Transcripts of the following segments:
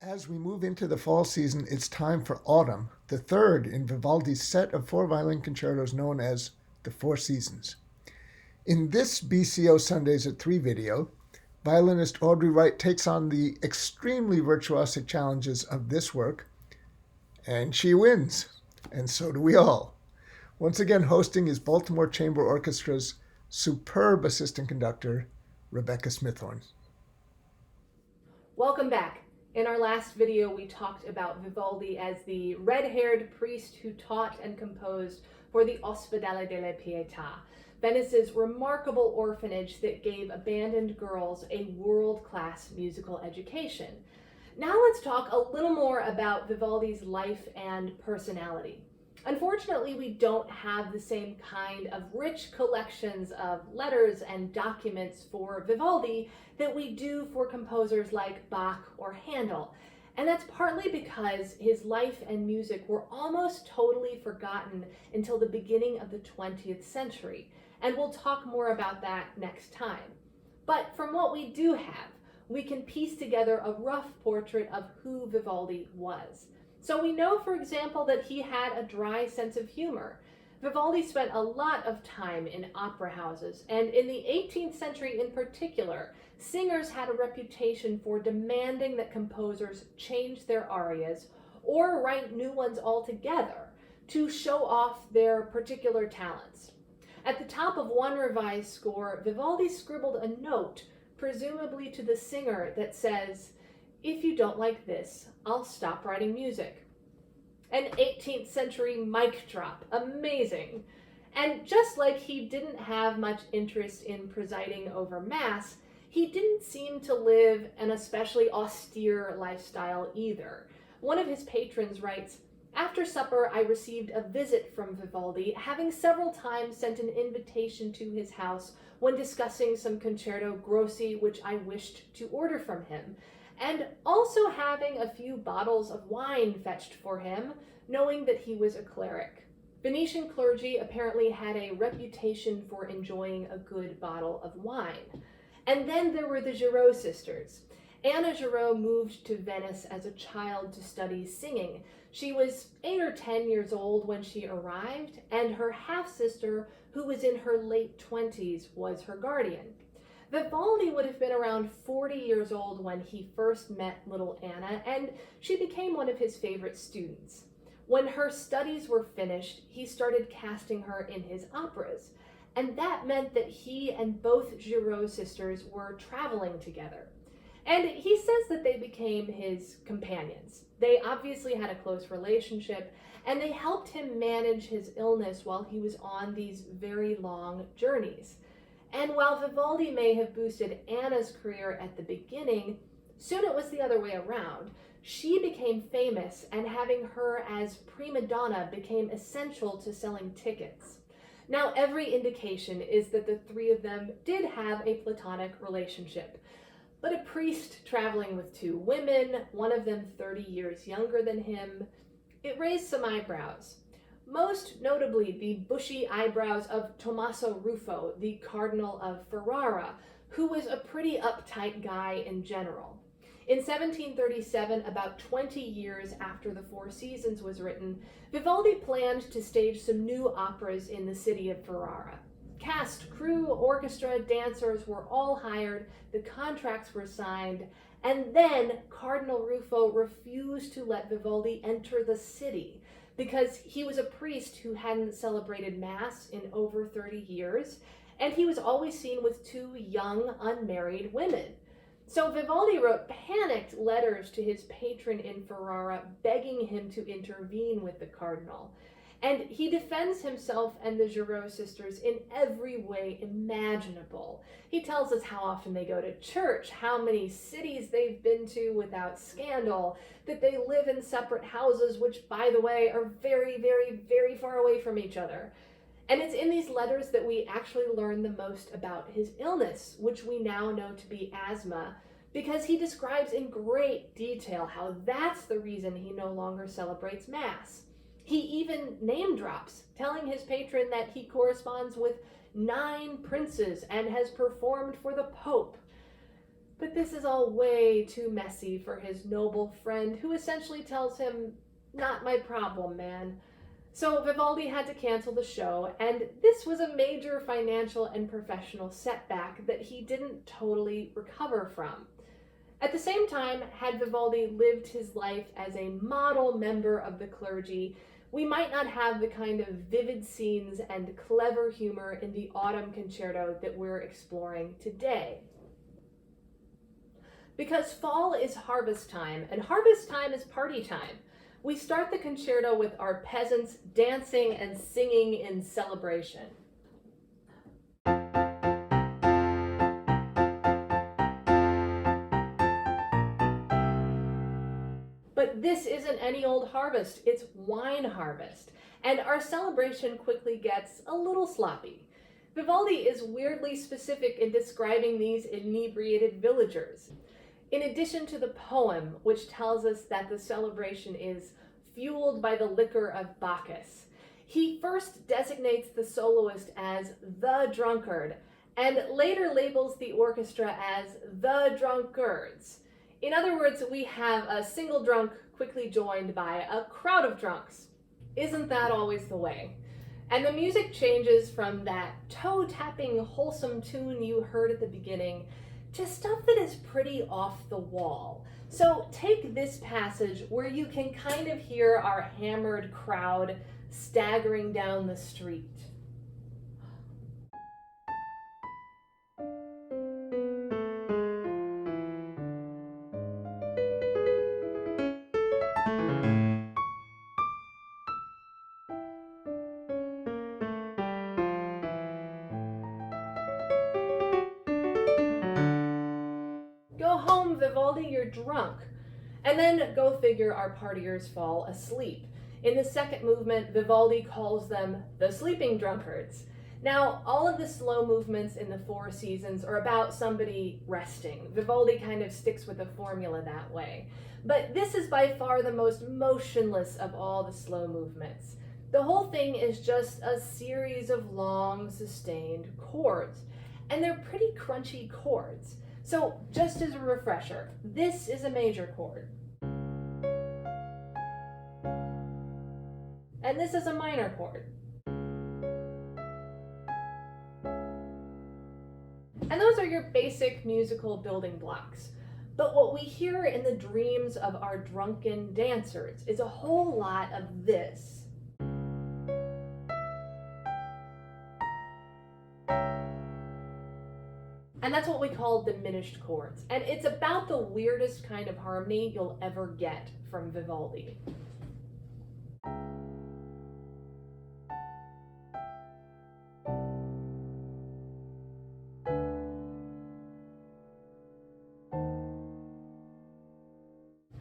As we move into the fall season, it's time for Autumn, the third in Vivaldi's set of four violin concertos known as the Four Seasons. In this BCO Sundays at 3 video, violinist Audrey Wright takes on the extremely virtuosic challenges of this work, and she wins, and so do we all. Once again hosting is Baltimore Chamber Orchestra's superb assistant conductor, Rebecca Smithorn. Welcome back. In our last video, we talked about Vivaldi as the red-haired priest who taught and composed for the Ospedale della Pietà, Venice's remarkable orphanage that gave abandoned girls a world-class musical education. Now let's talk a little more about Vivaldi's life and personality. Unfortunately, we don't have the same kind of rich collections of letters and documents for Vivaldi that we do for composers like Bach or Handel. And that's partly because his life and music were almost totally forgotten until the beginning of the 20th century. And we'll talk more about that next time. But from what we do have, we can piece together a rough portrait of who Vivaldi was. So we know, for example, that he had a dry sense of humor. Vivaldi spent a lot of time in opera houses, and in the 18th century in particular, singers had a reputation for demanding that composers change their arias or write new ones altogether to show off their particular talents. At the top of one revised score, Vivaldi scribbled a note, presumably to the singer, that says, "If you don't like this, I'll stop writing music." An 18th century mic drop. Amazing. And just like he didn't have much interest in presiding over Mass, he didn't seem to live an especially austere lifestyle either. One of his patrons writes, "After supper, I received a visit from Vivaldi, having several times sent an invitation to his house when discussing some concerto grossi which I wished to order from him, and also having a few bottles of wine fetched for him, knowing that he was a cleric." Venetian clergy apparently had a reputation for enjoying a good bottle of wine. And then there were the Giraud sisters. Anna Giraud moved to Venice as a child to study singing. She was 8 or 10 years old when she arrived, and her half-sister, who was in her late 20s, was her guardian. Vivaldi would have been around 40 years old when he first met little Anna, and she became one of his favorite students. When her studies were finished, he started casting her in his operas, and that meant that he and both Giraud sisters were traveling together. And he says that they became his companions. They obviously had a close relationship, and they helped him manage his illness while he was on these very long journeys. And while Vivaldi may have boosted Anna's career at the beginning, soon it was the other way around. She became famous, and having her as prima donna became essential to selling tickets. Now, every indication is that the three of them did have a platonic relationship. But a priest traveling with two women, one of them 30 years younger than him, it raised some eyebrows. Most notably the bushy eyebrows of Tommaso Ruffo, the Cardinal of Ferrara, who was a pretty uptight guy in general. In 1737, about 20 years after The Four Seasons was written, Vivaldi planned to stage some new operas in the city of Ferrara. Cast, crew, orchestra, dancers were all hired, the contracts were signed, and then Cardinal Ruffo refused to let Vivaldi enter the city because he was a priest who hadn't celebrated Mass in over 30 years, and he was always seen with two young, unmarried women. So Vivaldi wrote panicked letters to his patron in Ferrara, begging him to intervene with the cardinal. And he defends himself and the Giraud sisters in every way imaginable. He tells us how often they go to church, how many cities they've been to without scandal, that they live in separate houses, which, by the way, are very, very, very far away from each other. And it's in these letters that we actually learn the most about his illness, which we now know to be asthma, because he describes in great detail how that's the reason he no longer celebrates Mass. He even name drops, telling his patron that he corresponds with 9 princes and has performed for the Pope. But this is all way too messy for his noble friend, who essentially tells him, "Not my problem, man." So Vivaldi had to cancel the show, and this was a major financial and professional setback that he didn't totally recover from. At the same time, had Vivaldi lived his life as a model member of the clergy, we might not have the kind of vivid scenes and clever humor in the Autumn Concerto that we're exploring today. Because fall is harvest time, and harvest time is party time. We start the concerto with our peasants dancing and singing in celebration. But this isn't any old harvest, it's wine harvest. And our celebration quickly gets a little sloppy. Vivaldi is weirdly specific in describing these inebriated villagers. In addition to the poem, which tells us that the celebration is fueled by the liquor of Bacchus, he first designates the soloist as the drunkard, and later labels the orchestra as the drunkards. In other words, we have a single drunk quickly joined by a crowd of drunks. Isn't that always the way? And the music changes from that toe-tapping, wholesome tune you heard at the beginning to stuff that is pretty off the wall. So take this passage where you can kind of hear our hammered crowd staggering down the street. Go home, Vivaldi, you're drunk. And then, go figure, our partiers fall asleep. In the second movement, Vivaldi calls them the sleeping drunkards. Now, all of the slow movements in the Four Seasons are about somebody resting. Vivaldi kind of sticks with the formula that way. But this is by far the most motionless of all the slow movements. The whole thing is just a series of long, sustained chords. And they're pretty crunchy chords. So, just as a refresher, this is a major chord. And this is a minor chord. And those are your basic musical building blocks. But what we hear in the dreams of our drunken dancers is a whole lot of this. And that's what we call diminished chords. And it's about the weirdest kind of harmony you'll ever get from Vivaldi.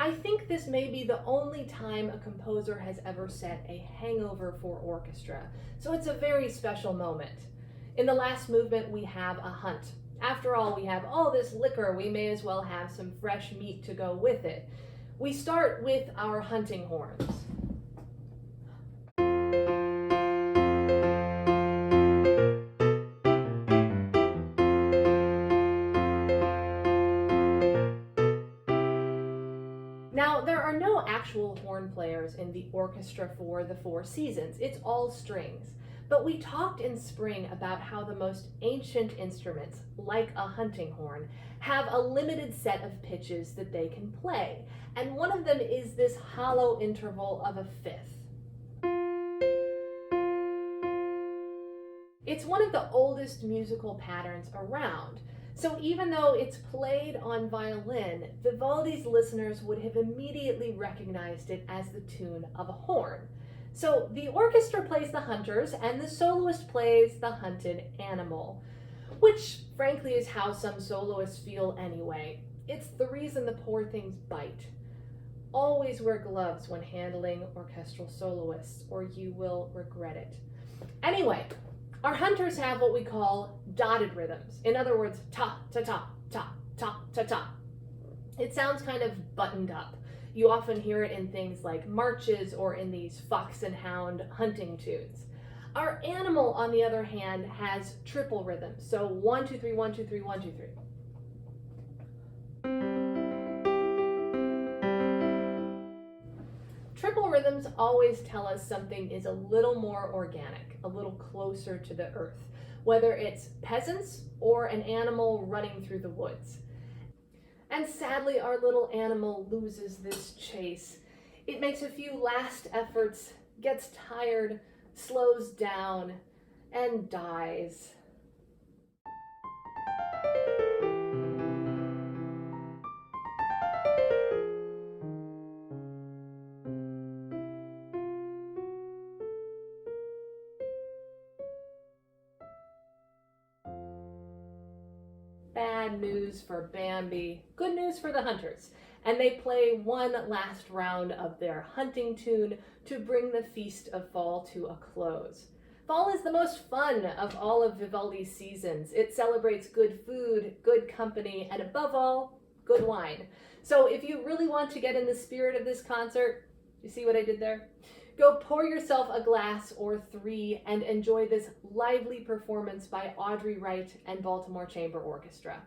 I think this may be the only time a composer has ever set a hangover for orchestra, so it's a very special moment. In the last movement, we have a hunt. After all, we have all this liquor, we may as well have some fresh meat to go with it. We start with our hunting horns. Now, there are no actual horn players in the orchestra for the Four Seasons. It's all strings. But we talked in spring about how the most ancient instruments, like a hunting horn, have a limited set of pitches that they can play. And one of them is this hollow interval of a fifth. It's one of the oldest musical patterns around. So even though it's played on violin, Vivaldi's listeners would have immediately recognized it as the tune of a horn. So the orchestra plays the hunters and the soloist plays the hunted animal, which frankly is how some soloists feel anyway. It's the reason the poor things bite. Always wear gloves when handling orchestral soloists or you will regret it. Anyway, our hunters have what we call dotted rhythms. In other words, ta, ta, ta, ta, ta, ta, ta. It sounds kind of buttoned up. You often hear it in things like marches or in these fox and hound hunting tunes. Our animal, on the other hand, has triple rhythms. So 1, 2, 3, 1, 2, 3, 1, 2, 3. Triple rhythms always tell us something is a little more organic, a little closer to the earth, whether it's peasants or an animal running through the woods. And sadly, our little animal loses this chase. It makes a few last efforts, gets tired, slows down, and dies. Bad news for Bambi, good news for the hunters. And they play one last round of their hunting tune to bring the feast of fall to a close. Fall is the most fun of all of Vivaldi's seasons. It celebrates good food, good company, and above all, good wine. So if you really want to get in the spirit of this concert, you see what I did there? Go pour yourself a glass or three and enjoy this lively performance by Audrey, Wright, and Baltimore Chamber Orchestra.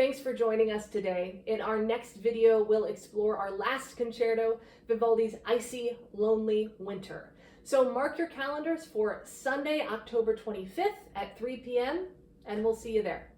Thanks for joining us today. In our next video, we'll explore our last concerto, Vivaldi's Icy, Lonely Winter. So mark your calendars for Sunday, October 25th at 3 p.m., and we'll see you there.